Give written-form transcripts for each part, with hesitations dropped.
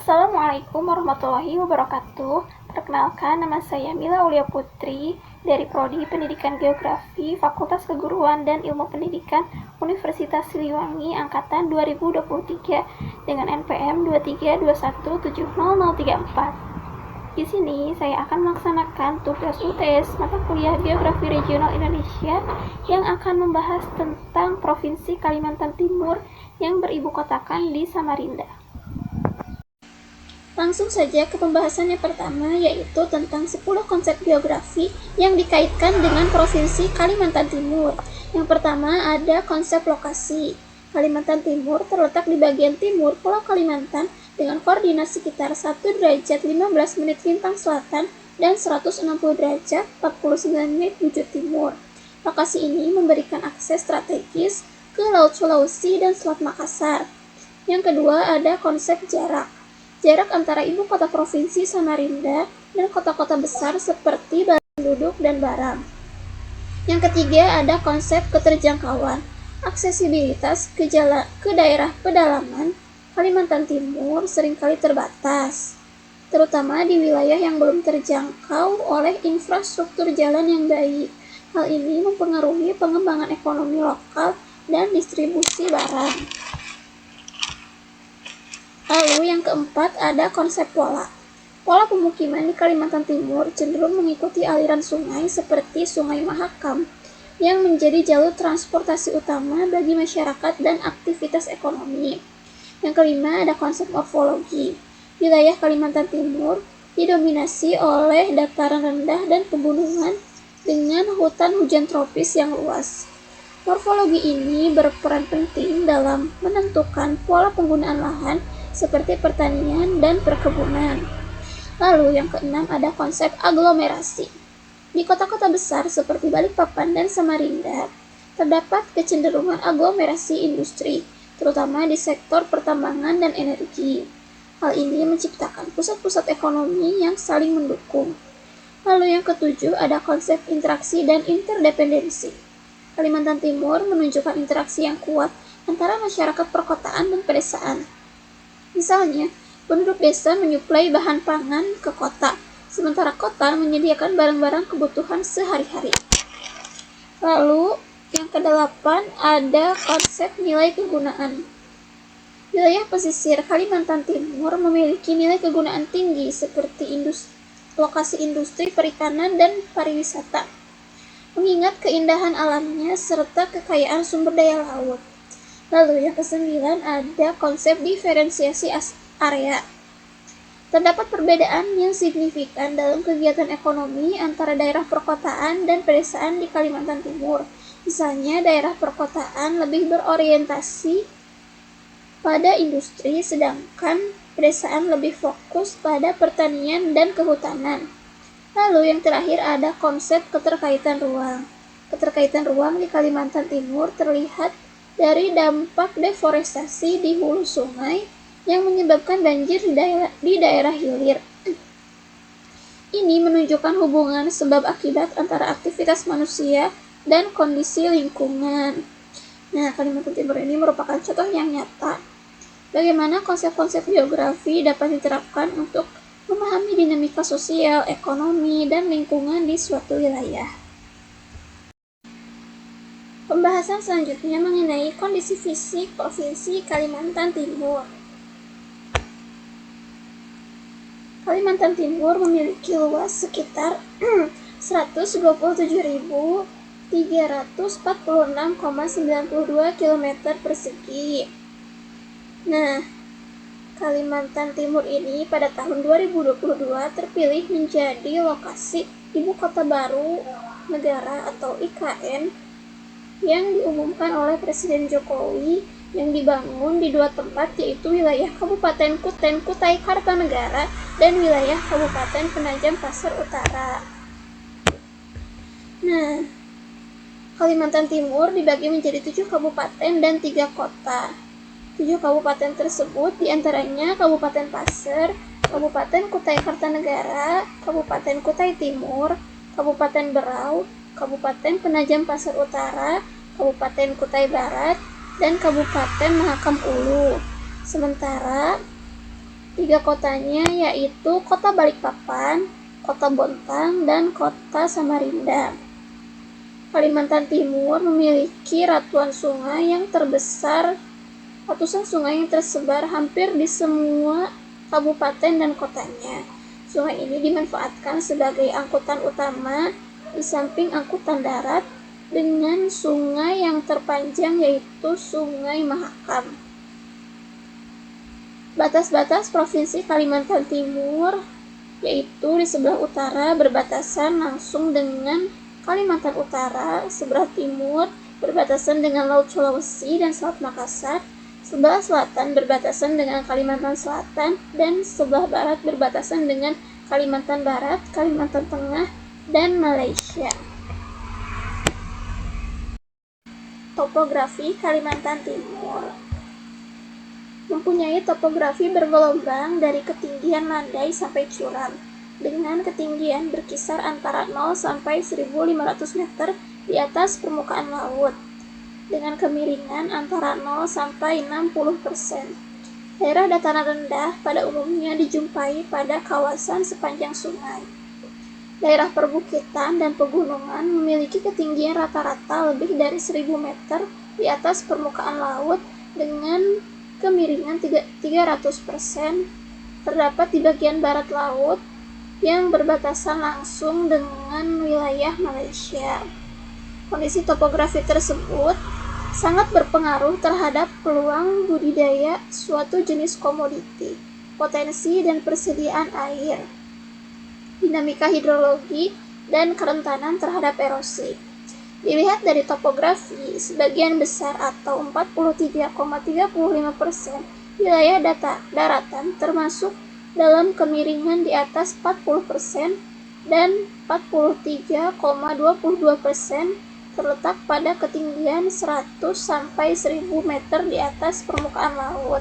Assalamualaikum warahmatullahi wabarakatuh. Perkenalkan, nama saya Mila Aulia Putri dari Prodi Pendidikan Geografi Fakultas Keguruan dan Ilmu Pendidikan Universitas Siliwangi Angkatan 2023 dengan NPM 232170034. Di sini saya akan melaksanakan tugas UTS mata kuliah Geografi Regional Indonesia yang akan membahas tentang Provinsi Kalimantan Timur yang beribu kotakan di Samarinda. Langsung saja ke pembahasannya pertama, yaitu tentang 10 konsep geografi yang dikaitkan dengan Provinsi Kalimantan Timur. Yang pertama ada konsep lokasi. Kalimantan Timur terletak di bagian timur Pulau Kalimantan dengan koordinat sekitar 1 derajat 15 menit lintang selatan dan 160 derajat 49 menit bujur timur. Lokasi ini memberikan akses strategis ke Laut Sulawesi dan Selat Makassar. Yang kedua ada konsep jarak. Jarak antara ibu kota provinsi Samarinda dan kota-kota besar seperti penduduk dan barang. Yang ketiga ada konsep keterjangkauan. Aksesibilitas ke daerah pedalaman Kalimantan Timur seringkali terbatas, terutama di wilayah yang belum terjangkau oleh infrastruktur jalan yang baik. Hal ini mempengaruhi pengembangan ekonomi lokal dan distribusi barang. Lalu yang keempat ada konsep pola. Pola pemukiman di Kalimantan Timur cenderung mengikuti aliran sungai seperti Sungai Mahakam yang menjadi jalur transportasi utama bagi masyarakat dan aktivitas ekonomi. Yang kelima ada konsep morfologi. Wilayah Kalimantan Timur didominasi oleh dataran rendah dan pegunungan dengan hutan hujan tropis yang luas. Morfologi ini berperan penting dalam menentukan pola penggunaan lahan seperti pertanian dan perkebunan. Lalu yang keenam ada konsep aglomerasi. Di kota-kota besar seperti Balikpapan dan Samarinda, terdapat kecenderungan aglomerasi industri, terutama di sektor pertambangan dan energi. Hal ini menciptakan pusat-pusat ekonomi yang saling mendukung. Lalu yang ketujuh ada konsep interaksi dan interdependensi. Kalimantan Timur menunjukkan interaksi yang kuat antara masyarakat perkotaan dan pedesaan. Misalnya, penduduk desa menyuplai bahan pangan ke kota, sementara kota menyediakan barang-barang kebutuhan sehari-hari. Lalu, yang kedelapan ada konsep nilai kegunaan. Wilayah pesisir Kalimantan Timur memiliki nilai kegunaan tinggi seperti lokasi industri perikanan dan pariwisata, mengingat keindahan alamnya serta kekayaan sumber daya laut. Lalu yang kesembilan ada konsep diferensiasi area. Terdapat perbedaan yang signifikan dalam kegiatan ekonomi antara daerah perkotaan dan pedesaan di Kalimantan Timur. Misalnya daerah perkotaan lebih berorientasi pada industri, sedangkan pedesaan lebih fokus pada pertanian dan kehutanan. Lalu yang terakhir ada konsep keterkaitan ruang. Keterkaitan ruang di Kalimantan Timur terlihat dari dampak deforestasi di hulu sungai yang menyebabkan banjir di daerah hilir. Ini menunjukkan hubungan sebab akibat antara aktivitas manusia dan kondisi lingkungan. Nah, Kalimantan Timur ini merupakan contoh yang nyata bagaimana konsep-konsep geografi dapat diterapkan untuk memahami dinamika sosial, ekonomi, dan lingkungan di suatu wilayah. Pembahasan selanjutnya mengenai kondisi fisik Provinsi Kalimantan Timur. Kalimantan Timur memiliki luas sekitar 127.346,92 km persegi. Nah, Kalimantan Timur ini pada tahun 2022 terpilih menjadi lokasi Ibu Kota Baru Negara atau IKN yang diumumkan oleh Presiden Jokowi yang dibangun di dua tempat, yaitu wilayah Kabupaten Kutai Kartanegara dan wilayah Kabupaten Penajam Pasir Utara. Nah, Kalimantan Timur dibagi menjadi 7 kabupaten dan 3 kota. 7 kabupaten tersebut diantaranya Kabupaten Pasir, Kabupaten Kutai Kartanegara, Kabupaten Kutai Timur, Kabupaten Berau, Kabupaten Penajam Pasir Utara, Kabupaten Kutai Barat, dan Kabupaten Mahakam Ulu. Sementara 3 Tiga kotanya yaitu Kota Balikpapan, Kota Bontang, dan Kota Samarinda. Kalimantan Timur memiliki ratusan sungai yang tersebar hampir di semua kabupaten dan kotanya. Sungai ini dimanfaatkan sebagai angkutan utama di samping angkutan darat, dengan sungai yang terpanjang yaitu Sungai Mahakam. Batas-batas Provinsi Kalimantan Timur yaitu di sebelah utara berbatasan langsung dengan Kalimantan Utara, sebelah timur berbatasan dengan Laut Sulawesi dan Selat Makassar, sebelah selatan berbatasan dengan Kalimantan Selatan, dan sebelah barat berbatasan dengan Kalimantan Barat, Kalimantan Tengah, dan Malaysia. Topografi Kalimantan Timur mempunyai topografi bergelombang dari ketinggian landai sampai curam, dengan ketinggian berkisar antara 0 sampai 1.500 meter di atas permukaan laut, dengan kemiringan antara 0 sampai 60%. Daerah dataran rendah pada umumnya dijumpai pada kawasan sepanjang sungai. Daerah perbukitan dan pegunungan memiliki ketinggian rata-rata lebih dari 1.000 meter di atas permukaan laut dengan kemiringan 300%. Terdapat di bagian barat laut yang berbatasan langsung dengan wilayah Malaysia. Kondisi topografi tersebut sangat berpengaruh terhadap peluang budidaya suatu jenis komoditi, potensi dan persediaan air, dinamika hidrologi, dan kerentanan terhadap erosi. Dilihat dari topografi, sebagian besar atau 43,35% wilayah daratan termasuk dalam kemiringan di atas 40% dan 43,22% terletak pada ketinggian 100 sampai 1.000 meter di atas permukaan laut.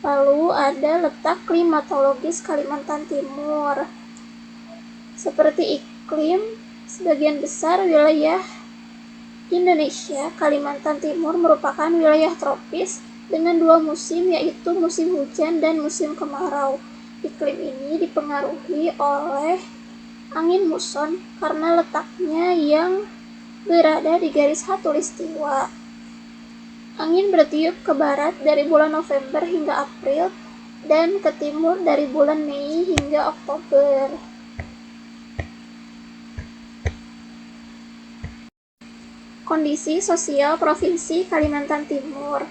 Lalu ada letak klimatologis Kalimantan Timur. Seperti iklim sebagian besar wilayah Indonesia, Kalimantan Timur merupakan wilayah tropis dengan dua musim, yaitu musim hujan dan musim kemarau. Iklim ini dipengaruhi oleh angin muson karena letaknya yang berada di garis khatulistiwa. Angin bertiup ke barat dari bulan November hingga April dan ke timur dari bulan Mei hingga Oktober. Kondisi sosial Provinsi Kalimantan Timur.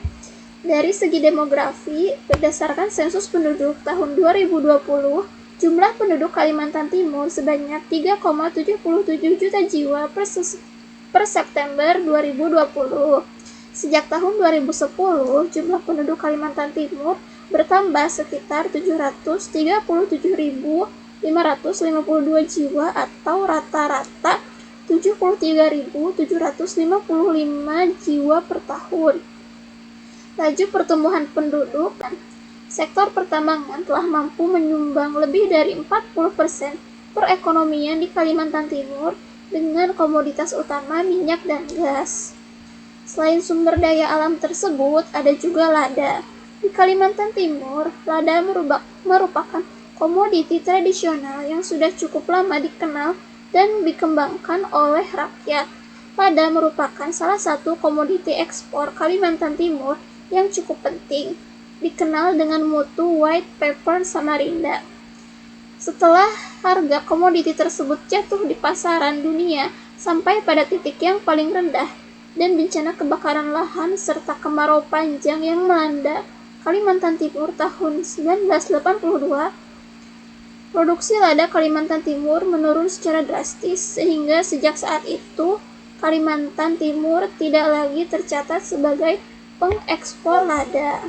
Dari segi demografi, berdasarkan sensus penduduk tahun 2020, jumlah penduduk Kalimantan Timur sebanyak 3,77 juta jiwa per September 2020. Sejak tahun 2010, jumlah penduduk Kalimantan Timur bertambah sekitar 737.552 jiwa atau rata-rata 73.755 jiwa per tahun. Laju pertumbuhan penduduk dan sektor pertambangan telah mampu menyumbang lebih dari 40% perekonomian di Kalimantan Timur dengan komoditas utama minyak dan gas. Selain sumber daya alam tersebut, ada juga lada. Di Kalimantan Timur, lada merupakan komoditi tradisional yang sudah cukup lama dikenal dan dikembangkan oleh rakyat. Lada merupakan salah satu komoditi ekspor Kalimantan Timur yang cukup penting, dikenal dengan mutu White Pepper Samarinda. Setelah harga komoditi tersebut jatuh di pasaran dunia sampai pada titik yang paling rendah dan bencana kebakaran lahan serta kemarau panjang yang melanda Kalimantan Timur tahun 1982, produksi lada Kalimantan Timur menurun secara drastis sehingga sejak saat itu Kalimantan Timur tidak lagi tercatat sebagai pengekspor lada.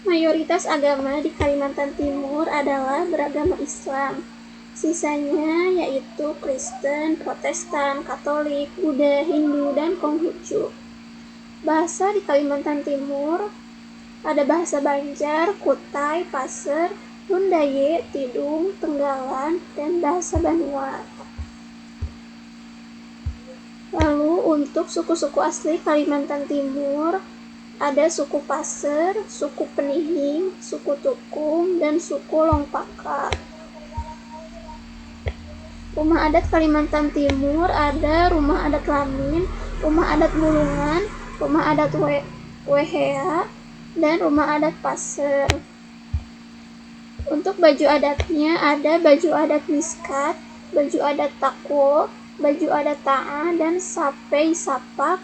Mayoritas agama di Kalimantan Timur adalah beragama Islam. Sisanya yaitu Kristen, Protestan, Katolik, Buddha, Hindu, dan Konghucu. Bahasa di Kalimantan Timur ada bahasa Banjar, Kutai, Paser, Lundaye, Tidung, Tenggalan, dan bahasa Banua. Lalu untuk suku-suku asli Kalimantan Timur ada suku Pasir, suku Penihing, suku Tukung, dan suku Longpaka. Rumah adat Kalimantan Timur ada rumah adat Lamin, rumah adat Bulungan, rumah adat Wehea, dan rumah adat Pasir. Untuk baju adatnya ada baju adat Miskat, baju adat Takwo, baju adat Ta'a, dan Sapei Sapak,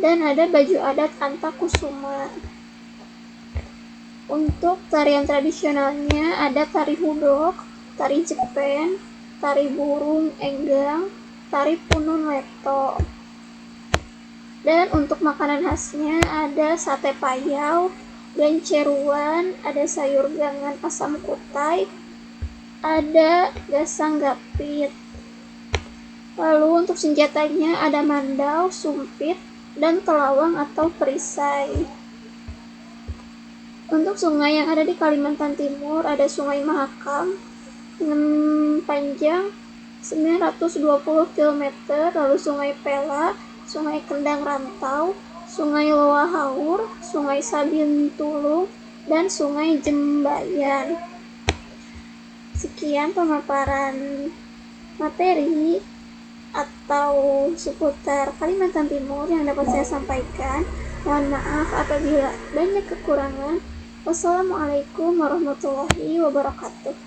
dan ada baju adat Antakusuma. Untuk tarian tradisionalnya ada tari hudok, tari jepen, tari burung enggang, tari punun leto. Dan untuk makanan khasnya ada sate payau, genceruan, ada sayur gangan asam kutai, ada gasang gapit. Lalu untuk senjatanya ada mandau, sumpit, dan telawang atau perisai. Untuk sungai yang ada di Kalimantan Timur ada Sungai Mahakam dengan panjang 920 km, lalu Sungai Pela, Sungai Kendang Rantau, Sungai Loa Haur, Sungai Sabintulung, dan Sungai Jembayan. Sekian pemaparan materi atau seputar Kalimantan Timur yang dapat saya sampaikan. Mohon maaf apabila banyak kekurangan. Wassalamualaikum warahmatullahi wabarakatuh.